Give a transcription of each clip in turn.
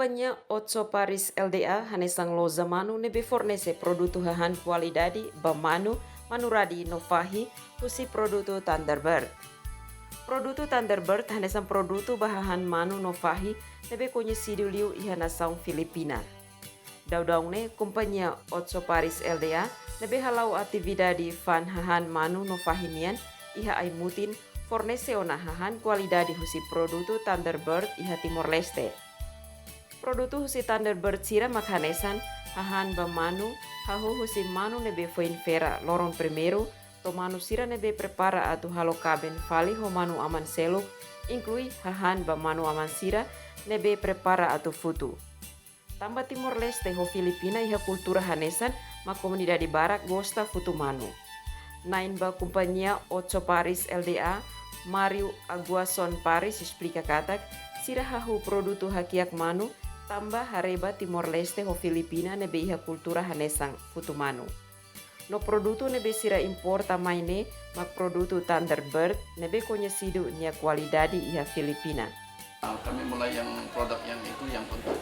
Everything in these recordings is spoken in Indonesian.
Companhia Otso Paris LDA hanesang loza manu nebe fornece produto hahan qualidade ba manu manuradi nofahi husi produto Thunderbird. Produto Thunderbird hanesang produto bahahan manu nofahi nebe conhecido liu iha nação Filipina. Daudau ne Companhia Otso Paris LDA nebe halau atividade fan hahan manu nofahinian iha ay mutin fornece ona hahan qualidade husi produto Thunderbird iha Timor Leste. Produto husi Thunderbird sira makanesan hahan ba manu hahu husi manu nebe foin fera lorong primeiro to manu sira nebe prepara atu halo kaben fali ho manu aman seluk inclui hahan ba manu aman sira nebe prepara atu futu. Tamba Timor Leste ho Filipina iha kultura hanesan ma komunidade barak gosta futu manu. Nain ba Companhia Otso Paris LDA Mario Aguason Paris explica katak sira hahu produto hakiak manu tamba hareba Timor Leste ho Filipina nebe iha kultura hanesang futu manu. No produto nebe sira importa maine mak produto Thunderbird nebe conhecido nia qualidade iha Filipina. Kami mulai yang produk yang itu yang untuk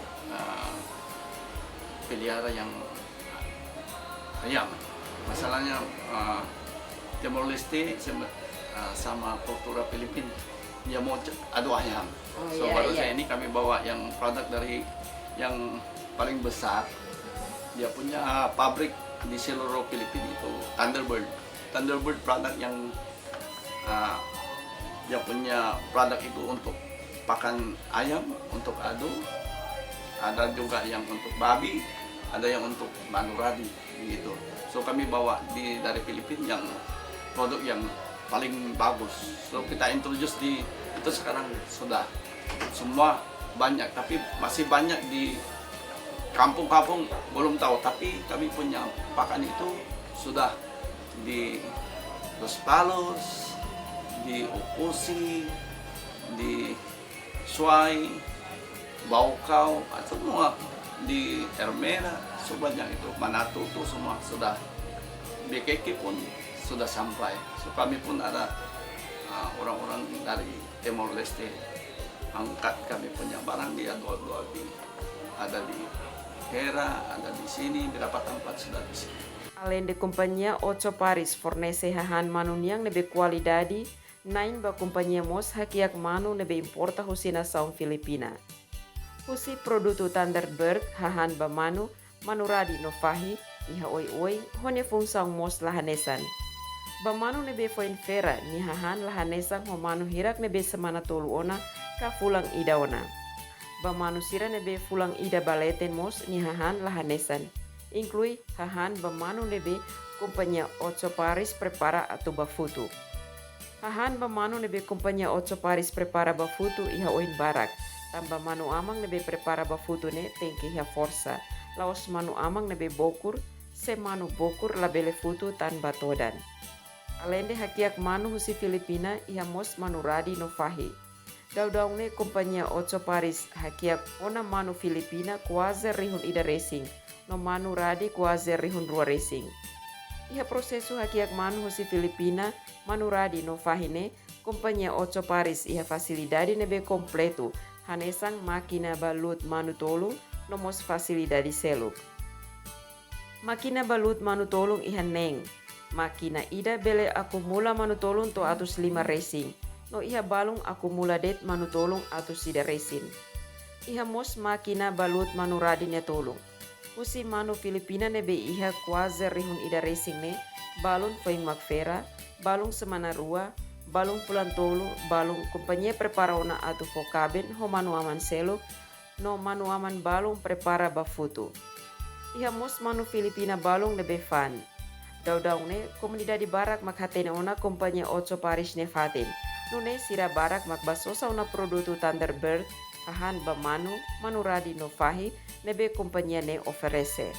pelihara yang ayam. Masalahnya Timor Leste sama kultura Filipina dia mau adu ayam. Baru saya ini kami bawa yang produk dari yang paling besar. Dia punya pabrik di seluruh Filipina itu Thunderbird. Thunderbird produk yang dia punya produk itu untuk pakan ayam, untuk adu. Ada juga yang untuk babi, ada yang untuk manuradi gitu. So kami bawa dari Filipina yang produk yang paling bagus. So kita introduce itu sekarang sudah semua banyak, tapi masih banyak di kampung-kampung belum tahu. Tapi kami punya pakan itu sudah di Los Palos, di Upusi, di Suai, Baukau, semua di Ermera, sebanyak itu Manatu itu semua sudah. BKK pun sudah sampai. So kami pun ada orang-orang dari Timor Leste angkat kami punya barang dia dua-dua ada di Hera, ada di sini, berapa tempat sudah di sini. Além de Companhia Otso Paris fornece hahan manu niang nebe qualidade, nain ba Companhia Mos hakiak manu nebe importa husi nação Filipina. Husi produto Thunderbird hahan ba manu manuradi no fahi iha oi hone fungsang mos lahanesan. Ba manu nebe foin fera ni hahan lahanesan ho manu hirak nebe semana tolu ona ka fulang ida ona. Ba manu sira nebe fulang ida baleten mos ni hahan lahanesan. Inclui hahan ba manu nebe Companhia Otso Paris prepara atau ba futu. Hahan ba manu nebe Companhia Otso Paris prepara ba futu iha oin barak. Tamba manu amang nebe prepara ba futu ne tengke iha forsa. Laos manu amang nebe bokur, se manu bokur labele futu tan batodan. Alende hakiak manu husi Filipina iha mos manuradi no fahi. Daudau ne Companhia Otso Paris hakiak ona manu Filipina quase rihun ida racing, no manu radi quase rihun rua racing. Iha prosesu hakiak manu husi Filipina manuradi no fahine Companhia Otso Paris iha facilidade nebe completo hanesang makina balut manu tolong no mos facilidade seluk. Makina balut manu tolong iha neng. Makina ida bele akumula manu tolong to atus 5 racing. No iha balung akumula det manu tolong atus sida racing. Iha mos makina balut manu radin ya tolong. Husi manu Filipina nebe iha quase rihun ida racing ne balung foing makfera, balung semana rua, balung pulan tolu, balung Companhia prepara ona atu fokaben ho manu aman selo, no manu aman balung prepara ba futu. Iha mos manu Filipina balung nebe fan. Daudau ne komunidade barak makhatene ona Companhia Otso Paris ne faten. Nune sira barak makbasosa ona produto Thunderbird hahan ba manu manuradi no fahi nebe Companhia ne oferece.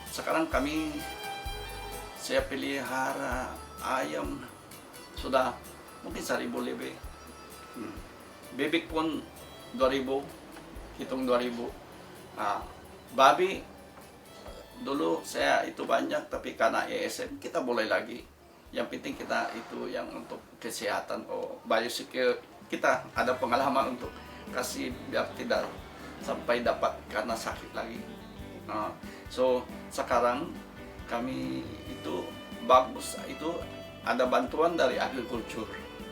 Sekarang saya pelihara ayam sudah mungkin 1,000 lebih. Bebek pun 2,000, hitung 2,000. Babi dulu saya itu banyak, tapi karena ESM kita boleh lagi. Yang penting kita itu yang untuk kesehatan, biosecure kita ada pengalaman untuk kasih biar tidak sampai dapat karena sakit lagi. So sekarang kami itu bagus, itu ada bantuan dari agrikultur.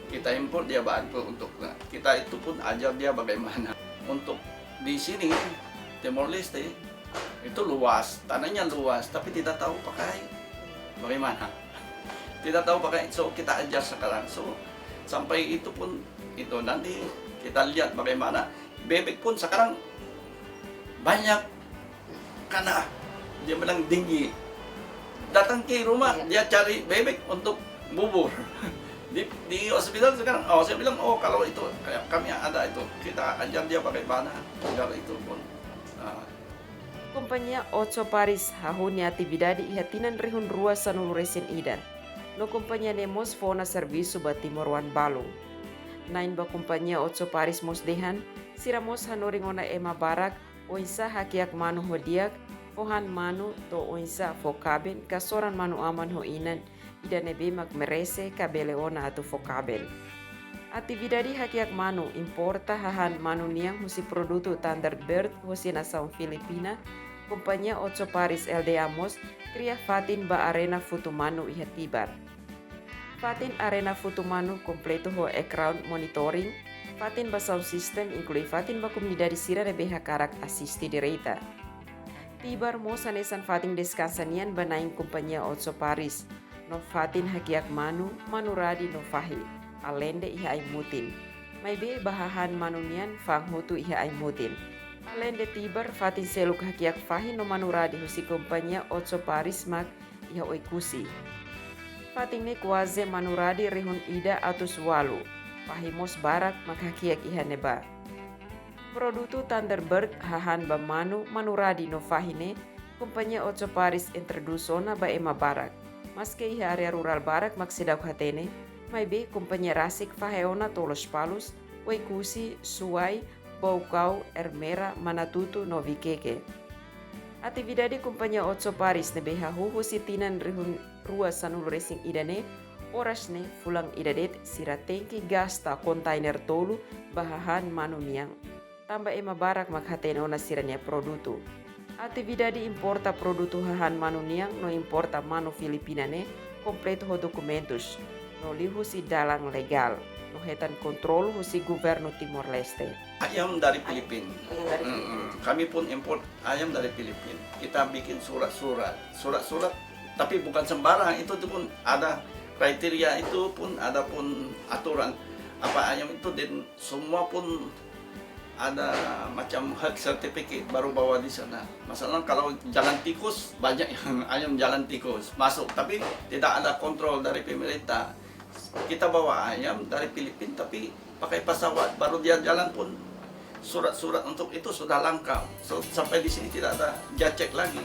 Kita impor, dia bantu untuk kita itu pun ajar dia bagaimana untuk di sini Timor Leste itu luas, tanahnya luas, tapi tidak tahu pakai bagaimana, tidak tahu pakai. So kita ajar sekarang, so sampai itu pun itu nanti kita lihat bagaimana. Bebek pun sekarang banyak karena dia bilang tinggi, datang ke rumah dia cari bebek untuk bubur. Di hospital sekarang, saya bilang, kalau itu kami ada itu, kita ajar dia bagaimana agar itu pun. Companhia Otso Paris hahuni atividade ihatinan rihun rua sanulu resin idan. No companhia nemos fona serviço ba Timor-Wan Balong. Nain ba companhia Otso Paris mos dehan, siramos hanoringona ema barak, oinsa hakiak manu hodiak, fohan manu to oinsa fokaben, kasoran manu aman ho inan, ida nebe mak merese kabeleona atau fokabel. Atividade hakiak manu importa hahan manu niang husi produto Thunderbird husi nasaung Filipina, Companhia Otso Paris LDA Mos cria Fatin ba Arena Futumanu ihatibar. Fatin Arena Futumanu completo ho background monitoring, Fatin ba sound system inclui Fatin ba comunidade sira nebeha karak asisti direita. Tibar Mos anesan Fatin descansanian ba naing Companhia Otso Paris, no Fatin hakiak manu manuradi no fahi, alende iha aimutin. May be bahahan manunian fanghutu iha aimutin. Alende tibar Fatin seluk hakiak fahi no manuradi husi Companhia Otso Paris mak iha oikusi. Fatin ne kuaze manuradi rihun ida atus walu, pahimos barak mak hakiak iha neba. Produto Thunderbird hahan ba manu manuradi no fahine, Companhia Otso Paris introdusona ba ema barak. Maske iha area rural barak mak sidak hatene, may be Companhia Rasik faheona tolos palus, oikusi, suai, Baucau, Ermera, Manatutu, Novikeke. Atividade Companhia Otso Paris nebeha huhusi tinan rihun rua sanulu racing idane, oras ne fulang idadet sira tengki gasta kontainer tolu bahahan manuniang. Tambah ema barak makhatene ona siranya produto. Atividade importa produto hahan manuniang no importa manu Filipina ne, completo ho documentos, no lihu si dalang legal. Hetan kontrol husi governo Timor Leste. Ayam dari Filipina. Kami pun import ayam dari Filipina. Kita bikin surat-surat, tapi bukan sembarang. Itu pun ada kriteria, itu pun ada pun aturan. Apa ayam itu dan semua pun ada macam health certificate baru bawa di sana. Masalah kalau jalan tikus banyak yang ayam jalan tikus masuk, tapi tidak ada kontrol dari pemerintah. Kita bawa ayam dari Filipina tapi pakai pesawat, baru dia jalan pun surat-surat untuk itu sudah lengkap. So, sampai di sini tidak ada jacek lagi.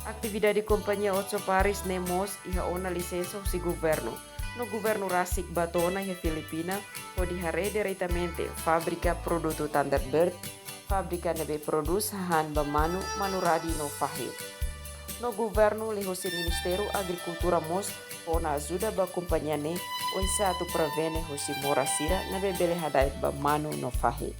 Atividade Companhia Otso Paris nemos iha ona lisensa si governo. No governo Rasik batona iha Filipina o dihare diretamente fábrica produto Thunderbird, fábrica nebe produz hahan bamanu manuradi no fahir. No governo lehosi Ministério Agricultura Mos ona ajuda ba companhia ne o insato prevene hosi morasira na bebele hadait ba manu no fahi.